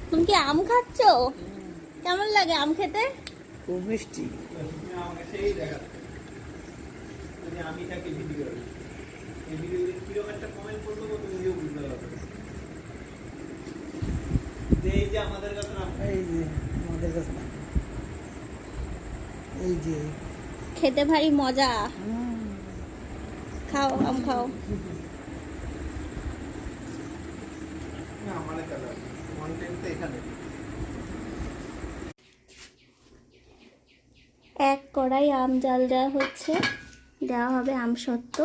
তুমি কি আম খাচ্ছ? কেমন লাগে আম খেতে? খুব মিষ্টি। এই যে খেতে ভারী মজা। খাও আম খাও। এক কড়াই আম জাল দেওয়া হচ্ছে, দেওয়া হবে আমসত্ত্ব।